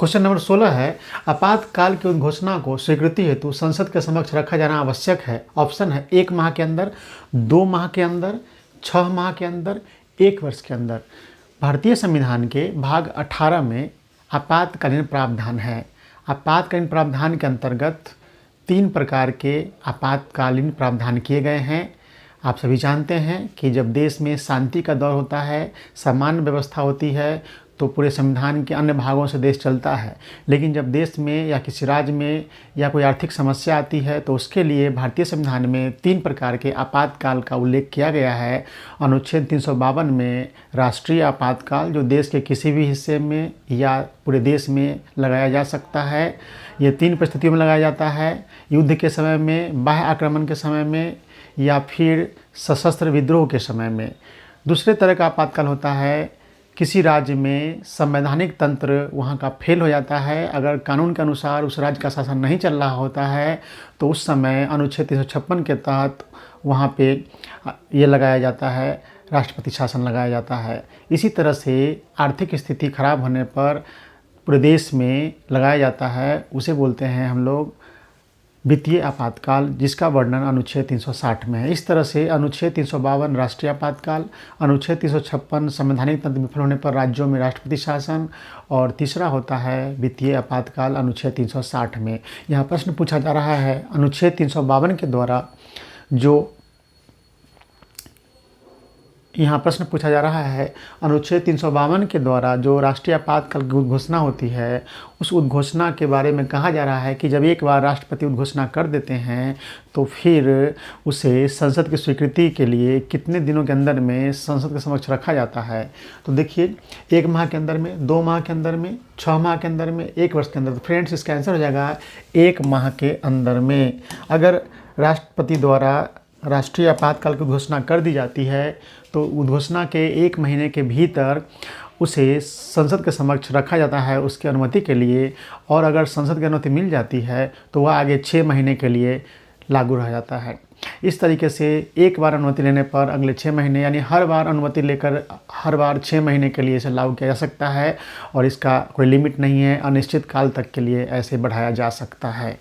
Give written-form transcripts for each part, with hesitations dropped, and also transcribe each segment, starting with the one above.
Question number 16 है, आपातकाल की उद्घोषणा को स्वीकृति हेतु संसद के समक्ष रखा जाना आवश्यक है। ऑप्शन है 1 माह के अंदर, 2 माह के अंदर, 6 माह के अंदर, 1 वर्ष के अंदर। भारतीय संविधान के भाग 18 में आपातकालीन प्रावधान है। आपातकालीन प्रावधान के अंतर्गत 3 प्रकार के आपातकालीन प्रावधान किए गए हैं। आप सभी जानते हैं कि जब देश में शांति का दौर होता है, सामान्य व्यवस्था होती है, तो पूरे संविधान के अन्य भागों से देश चलता है। लेकिन जब देश में या किसी राज्य में या कोई आर्थिक समस्या आती है तो उसके लिए भारतीय संविधान में 3 प्रकार के आपातकाल का उल्लेख किया गया है। अनुच्छेद 352 में राष्ट्रीय आपातकाल, जो देश के किसी भी हिस्से में या पूरे देश में लगाया जा सकता है। ये 3 परिस्थितियों में लगाया जाता है: युद्ध के समय में, बाह्य आक्रमण के समय में, या फिर सशस्त्र विद्रोह के समय में। दूसरे तरह का आपातकाल होता है किसी राज्य में संवैधानिक तंत्र वहाँ का फेल हो जाता है, अगर कानून के अनुसार उस राज्य का शासन नहीं चल रहा होता है तो उस समय अनुच्छेद 356 के तहत वहाँ पे ये लगाया जाता है, राष्ट्रपति शासन लगाया जाता है। इसी तरह से आर्थिक स्थिति खराब होने पर पूरे देश में लगाया जाता है, उसे बोलते हैं हम लोग वित्तीय आपातकाल, जिसका वर्णन अनुच्छेद 360 में है। इस तरह से अनुच्छेद 352 राष्ट्रीय आपातकाल, अनुच्छेद 356 संवैधानिक तंत्र विफल होने पर राज्यों में राष्ट्रपति शासन, और तीसरा होता है वित्तीय आपातकाल अनुच्छेद 360 में। यहाँ प्रश्न पूछा जा रहा है अनुच्छेद 352 के द्वारा जो अनुच्छेद 352 के द्वारा जो राष्ट्रीय आपातकाल की उद्घोषणा होती है, उस उद्घोषणा के बारे में कहा जा रहा है कि जब एक बार राष्ट्रपति उद्घोषणा कर देते हैं तो फिर उसे संसद की स्वीकृति के लिए कितने दिनों के अंदर में संसद के समक्ष रखा जाता है। तो देखिए, 1 माह के अंदर में, 2 माह के अंदर में, 6 माह के अंदर में, 1 वर्ष के अंदर। तो फ्रेंड्स, इसका आंसर हो जाएगा 1 माह के अंदर में। अगर राष्ट्रपति द्वारा राष्ट्रीय आपातकाल की घोषणा कर दी जाती है तो उद्घोषणा के 1 महीने के भीतर उसे संसद के समक्ष रखा जाता है उसकी अनुमति के लिए, और अगर संसद की अनुमति मिल जाती है तो वह आगे 6 महीने के लिए लागू रह जाता है। इस तरीके से एक बार अनुमति लेने पर अगले 6 महीने, यानी हर बार अनुमति लेकर हर बार 6 महीने के लिए इसे लागू किया जा सकता है, और इसका कोई लिमिट नहीं है, अनिश्चित काल तक के लिए ऐसे बढ़ाया जा सकता है।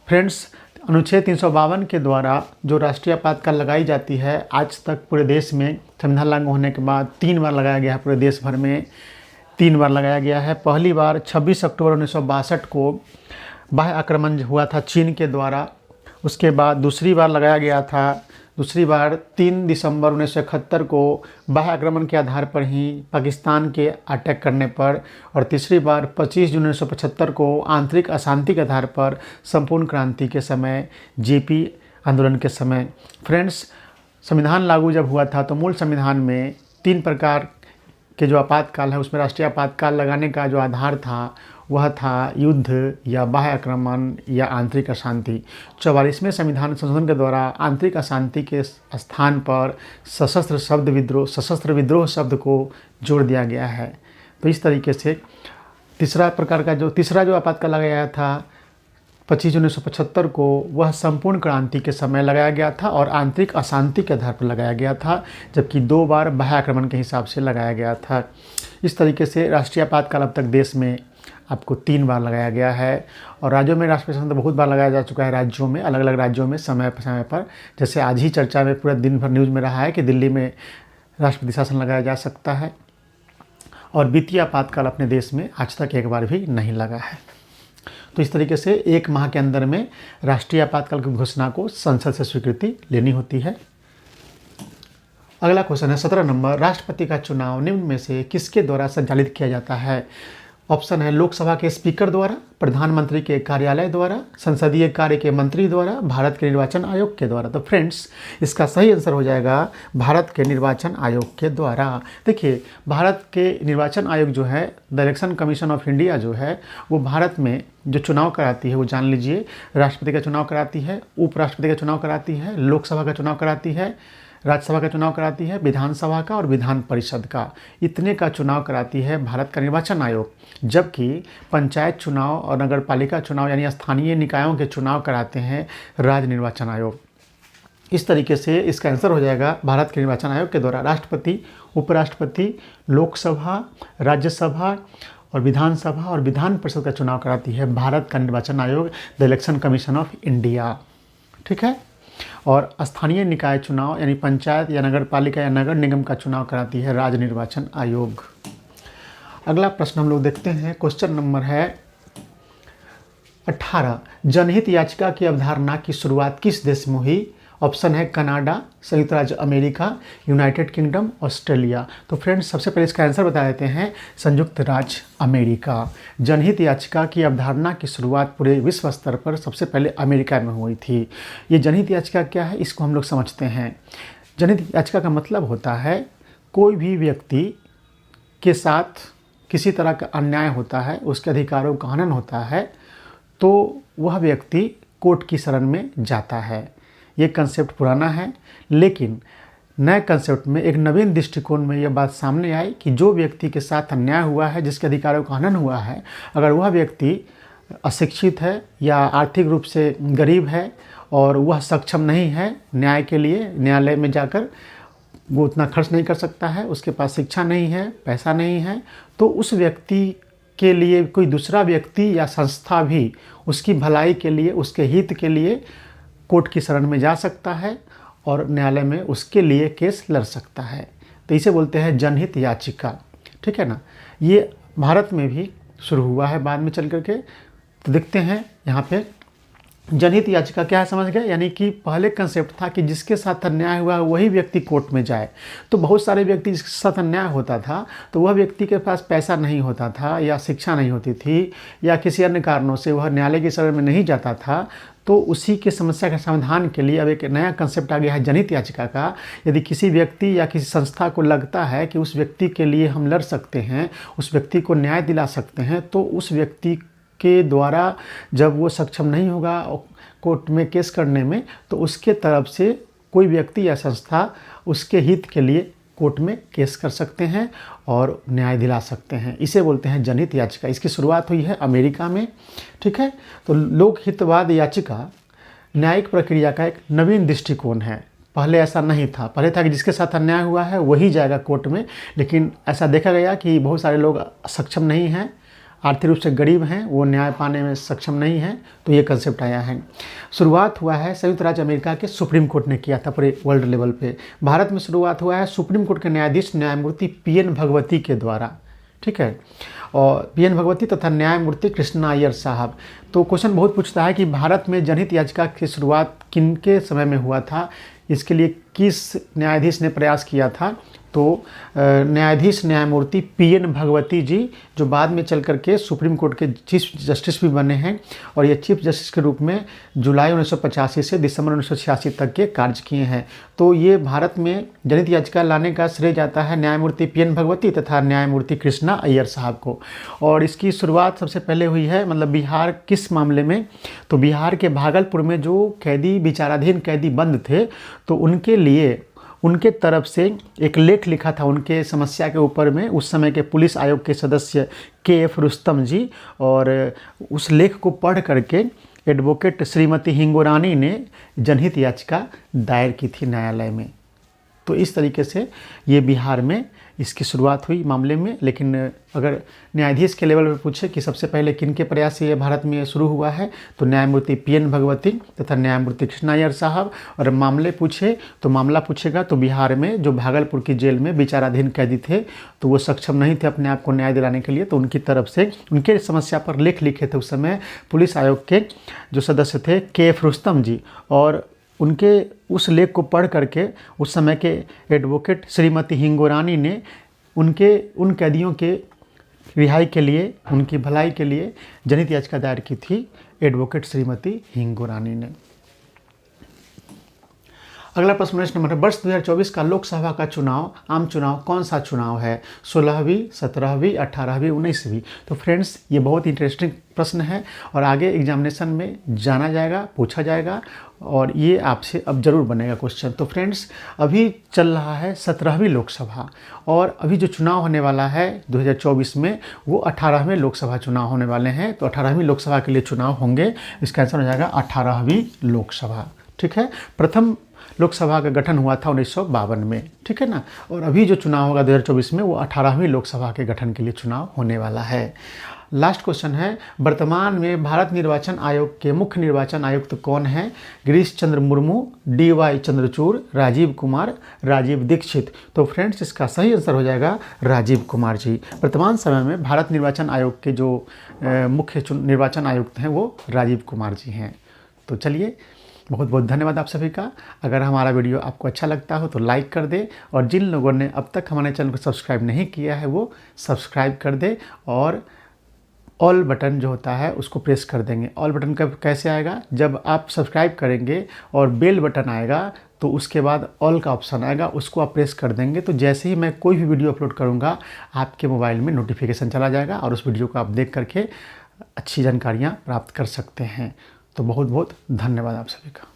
फ्रेंड्स, अनुच्छेद 352 के द्वारा जो राष्ट्रीय आपातकाल लगाई जाती है, आज तक पूरे देश में संविधान लागू होने के बाद 3 बार लगाया गया है। पूरे देश भर में 3 बार लगाया गया है। पहली बार 26 अक्टूबर 1962 को बाह्य आक्रमण हुआ था चीन के द्वारा। उसके बाद दूसरी बार लगाया गया था, दूसरी बार 3 दिसंबर 1971 को बाह्य आक्रमण के आधार पर ही पाकिस्तान के अटैक करने पर, और तीसरी बार 25 जून 1975 को आंतरिक अशांति के आधार पर संपूर्ण क्रांति के समय, जेपी आंदोलन के समय। फ्रेंड्स, संविधान लागू जब हुआ था तो मूल संविधान में 3 प्रकार के जो आपातकाल है उसमें राष्ट्रीय आपातकाल लगाने का जो आधार था वह था युद्ध या बाह्य आक्रमण या आंतरिक अशांति। 44वें संविधान संशोधन के द्वारा आंतरिक अशांति के स्थान पर सशस्त्र विद्रोह शब्द को जोड़ दिया गया है। तो इस तरीके से तीसरा जो आपातकाल लगाया था 25 जून 1975 को, वह संपूर्ण क्रांति के समय लगाया गया था और आंतरिक अशांति के आधार पर लगाया गया था, जबकि 2 बार बाह्य आक्रमण के हिसाब से लगाया गया था। इस तरीके से राष्ट्रीय आपातकाल अब तक देश में आपको 3 बार लगाया गया है, और राज्यों में राष्ट्रपति शासन तो बहुत बार लगाया जा चुका है। राज्यों में, अलग अलग राज्यों में समय पर, जैसे आज ही चर्चा में पूरा दिन भर न्यूज़ में रहा है कि दिल्ली में राष्ट्रपति शासन लगाया जा सकता है, और वित्तीय आपातकाल अपने देश में आज तक एक बार भी नहीं लगा है। तो इस तरीके से 1 माह के अंदर में राष्ट्रीय आपातकाल की घोषणा को संसद से स्वीकृति लेनी होती है। अगला क्वेश्चन है 17 नंबर, राष्ट्रपति का चुनाव निम्न में से किसके द्वारा संचालित किया जाता है। ऑप्शन है लोकसभा के स्पीकर द्वारा, प्रधानमंत्री के कार्यालय द्वारा, संसदीय कार्य के मंत्री द्वारा, भारत के निर्वाचन आयोग के द्वारा। तो फ्रेंड्स, इसका सही आंसर हो जाएगा भारत के निर्वाचन आयोग के द्वारा। देखिए, भारत के निर्वाचन आयोग जो है, the election commission of India जो है, वो भारत में जो चुनाव कराती है, वो जान लीजिए, राष्ट्रपति का चुनाव कराती है, उपराष्ट्रपति का चुनाव कराती है, लोकसभा का चुनाव कराती है, राज्यसभा का चुनाव कराती है, विधानसभा का और विधान परिषद का, इतने का चुनाव कराती है भारत का निर्वाचन आयोग। जबकि पंचायत चुनाव और नगर पालिका चुनाव यानी स्थानीय निकायों के चुनाव कराते हैं राज्य निर्वाचन आयोग। इस तरीके से इसका आंसर हो जाएगा भारत के निर्वाचन आयोग के द्वारा राष्ट्रपति, उपराष्ट्रपति, लोकसभा, राज्यसभा और विधानसभा और विधान परिषद का चुनाव कराती है भारत का निर्वाचन आयोग, the election commission of India. ठीक है। और स्थानीय निकाय चुनाव यानी पंचायत या नगर पालिका या नगर निगम का चुनाव कराती है राज्य निर्वाचन आयोग। अगला प्रश्न हम लोग देखते हैं, क्वेश्चन नंबर है 18। जनहित याचिका की अवधारणा की शुरुआत किस देश में हुई? ऑप्शन है कनाडा, संयुक्त राज्य अमेरिका, यूनाइटेड किंगडम, ऑस्ट्रेलिया। तो फ्रेंड्स सबसे पहले इसका आंसर बता देते हैं, संयुक्त राज्य अमेरिका। जनहित याचिका की अवधारणा की शुरुआत पूरे विश्व स्तर पर सबसे पहले अमेरिका में हुई थी। ये जनहित याचिका क्या है, इसको हम लोग समझते हैं। जनहित याचिका का मतलब होता है कोई भी व्यक्ति के साथ किसी तरह का अन्याय होता है, उसके अधिकारों का हनन होता है, तो वह व्यक्ति कोर्ट की शरण में जाता है। ये कंसेप्ट पुराना है, लेकिन नए कंसेप्ट में एक नवीन दृष्टिकोण में यह बात सामने आई कि जो व्यक्ति के साथ अन्याय हुआ है, जिसके अधिकारों का हनन हुआ है, अगर वह व्यक्ति अशिक्षित है या आर्थिक रूप से गरीब है और वह सक्षम नहीं है न्याय के लिए, न्यायालय में जाकर वो उतना खर्च नहीं कर सकता है, उसके पास शिक्षा नहीं है, पैसा नहीं है, तो उस व्यक्ति के लिए कोई दूसरा व्यक्ति या संस्था भी उसकी भलाई के लिए, उसके हित के लिए कोर्ट की शरण में जा सकता है और न्यायालय में उसके लिए केस लड़ सकता है। तो इसे बोलते हैं जनहित याचिका। ठीक है ना। ये भारत में भी शुरू हुआ है बाद में चल करके। तो देखते हैं यहाँ पे जनहित याचिका क्या है, समझ गए? यानी कि पहले कंसेप्ट था कि जिसके साथ अन्याय हुआ वही व्यक्ति कोर्ट में जाए। तो बहुत सारे व्यक्ति जिसके साथ अन्याय होता था तो वह व्यक्ति के पास पैसा नहीं होता था या शिक्षा नहीं होती थी या किसी अन्य कारणों से वह न्यायालय की शरण में नहीं जाता था, तो उसी के समस्या के समाधान के लिए अब एक नया कंसेप्ट आ गया है जनहित याचिका का। यदि किसी व्यक्ति या किसी संस्था को लगता है कि उस व्यक्ति के लिए हम लड़ सकते हैं, उस व्यक्ति को न्याय दिला सकते हैं, तो उस व्यक्ति के द्वारा जब वो सक्षम नहीं होगा कोर्ट में केस करने में, तो उसके तरफ से कोई व्यक्ति या संस्था उसके हित के लिए कोर्ट में केस कर सकते हैं और न्याय दिला सकते हैं। इसे बोलते हैं जनहित याचिका। इसकी शुरुआत हुई है अमेरिका में। ठीक है। तो लोकहितवाद याचिका न्यायिक प्रक्रिया का एक नवीन दृष्टिकोण है। पहले ऐसा नहीं था। पहले था कि जिसके साथ अन्याय हुआ है वही जाएगा कोर्ट में, लेकिन ऐसा देखा गया कि बहुत सारे लोग सक्षम नहीं हैं, आर्थिक रूप से गरीब हैं, वो न्याय पाने में सक्षम नहीं हैं, तो ये कंसेप्ट आया है। शुरुआत हुआ है संयुक्त राज्य अमेरिका के सुप्रीम कोर्ट ने किया था पूरे वर्ल्ड लेवल पे। भारत में शुरुआत हुआ है सुप्रीम कोर्ट के न्यायाधीश न्यायमूर्ति पीएन भगवती के द्वारा। ठीक है। और पीएन भगवती तथा न्यायमूर्ति कृष्णा अय्यर साहब। तो क्वेश्चन बहुत पूछता है कि भारत में जनहित याचिका की शुरुआत किनके समय में हुआ था, इसके लिए किस न्यायाधीश ने प्रयास किया था? तो न्यायाधीश न्यायमूर्ति पीएन भगवती जी, जो बाद में चल करके सुप्रीम कोर्ट के चीफ जस्टिस भी बने हैं, और ये चीफ जस्टिस के रूप में जुलाई 1985 से दिसंबर 1986 तक के कार्य किए हैं। तो ये भारत में जनहित याचिका लाने का श्रेय जाता है न्यायमूर्ति पीएन भगवती तथा न्यायमूर्ति कृष्णा अय्यर साहब को। और इसकी शुरुआत सबसे पहले हुई है मतलब बिहार किस मामले में? तो बिहार के भागलपुर में जो कैदी विचाराधीन कैदी बंद थे, तो उनके लिए उनके तरफ से एक लेख लिखा था उनके समस्या के ऊपर में उस समय के पुलिस आयोग के सदस्य KF रुस्तम जी, और उस लेख को पढ़ करके एडवोकेट श्रीमती हिंगोरानी ने जनहित याचिका दायर की थी न्यायालय में। तो इस तरीके से ये बिहार में इसकी शुरुआत हुई मामले में। लेकिन अगर न्यायाधीश के लेवल पर पूछे कि सबसे पहले किन के प्रयास से ये भारत में शुरू हुआ है, तो न्यायमूर्ति पीएन भगवती तथा न्यायमूर्ति कृष्णा अय्यर साहब। और मामले पूछे तो मामला पूछेगा तो बिहार में जो भागलपुर की जेल में विचाराधीन कैदी थे, तो वो सक्षम नहीं थे अपने आप को न्याय दिलाने के लिए, तो उनकी तरफ से उनके समस्या पर लेख लिखे थे उस समय पुलिस आयोग के जो सदस्य थे KF रुस्तम जी। और उनके उस लेख को पढ़ करके उस समय के एडवोकेट श्रीमती हिंगोरानी ने उन कैदियों के रिहाई के लिए, उनकी भलाई के लिए जनहित याचिका दायर की थी एडवोकेट श्रीमती हिंगोरानी ने। अगला प्रश्न नंबर है, वर्ष 2024 का लोकसभा का चुनाव आम चुनाव कौन सा चुनाव है? 16वीं, 17वीं, 18वीं, 19वीं? तो फ्रेंड्स ये बहुत इंटरेस्टिंग प्रश्न है और आगे एग्जामिनेशन में जाना जाएगा, पूछा जाएगा और ये आपसे अब जरूर बनेगा क्वेश्चन। तो फ्रेंड्स अभी चल रहा है 17वीं लोकसभा और अभी जो चुनाव होने वाला है 2024 में वो 18वें लोकसभा चुनाव होने वाले हैं। तो 18वीं लोकसभा के लिए चुनाव होंगे, इसका आंसर हो जाएगा 18वीं लोकसभा। ठीक है। प्रथम लोकसभा का गठन हुआ था 1952 में, ठीक है ना। और अभी जो चुनाव होगा 2024 में वो 18वीं लोकसभा के गठन के लिए चुनाव होने वाला है। लास्ट क्वेश्चन है, वर्तमान में भारत निर्वाचन आयोग के मुख्य निर्वाचन आयुक्त कौन हैं? गिरीश चंद्र मुर्मू, DY चंद्रचूड़, राजीव कुमार, राजीव दीक्षित। तो फ्रेंड्स इसका सही आंसर हो जाएगा राजीव कुमार जी। वर्तमान समय में भारत निर्वाचन आयोग के जो मुख्य निर्वाचन आयुक्त हैं वो राजीव कुमार जी हैं। तो चलिए, बहुत बहुत धन्यवाद आप सभी का। अगर हमारा वीडियो आपको अच्छा लगता हो तो लाइक कर दे, और जिन लोगों ने अब तक हमारे चैनल को सब्सक्राइब नहीं किया है वो सब्सक्राइब कर दे, और ऑल बटन जो होता है उसको प्रेस कर देंगे। ऑल बटन कब कैसे आएगा? जब आप सब्सक्राइब करेंगे और बेल बटन आएगा तो उसके बाद ऑल का ऑप्शन आएगा, उसको आप प्रेस कर देंगे। तो जैसे ही मैं कोई भी वीडियो अपलोड करूँगा आपके मोबाइल में नोटिफिकेशन चला जाएगा और उस वीडियो को आप देख करके अच्छी जानकारियाँ प्राप्त कर सकते हैं। तो बहुत बहुत धन्यवाद आप सभी का।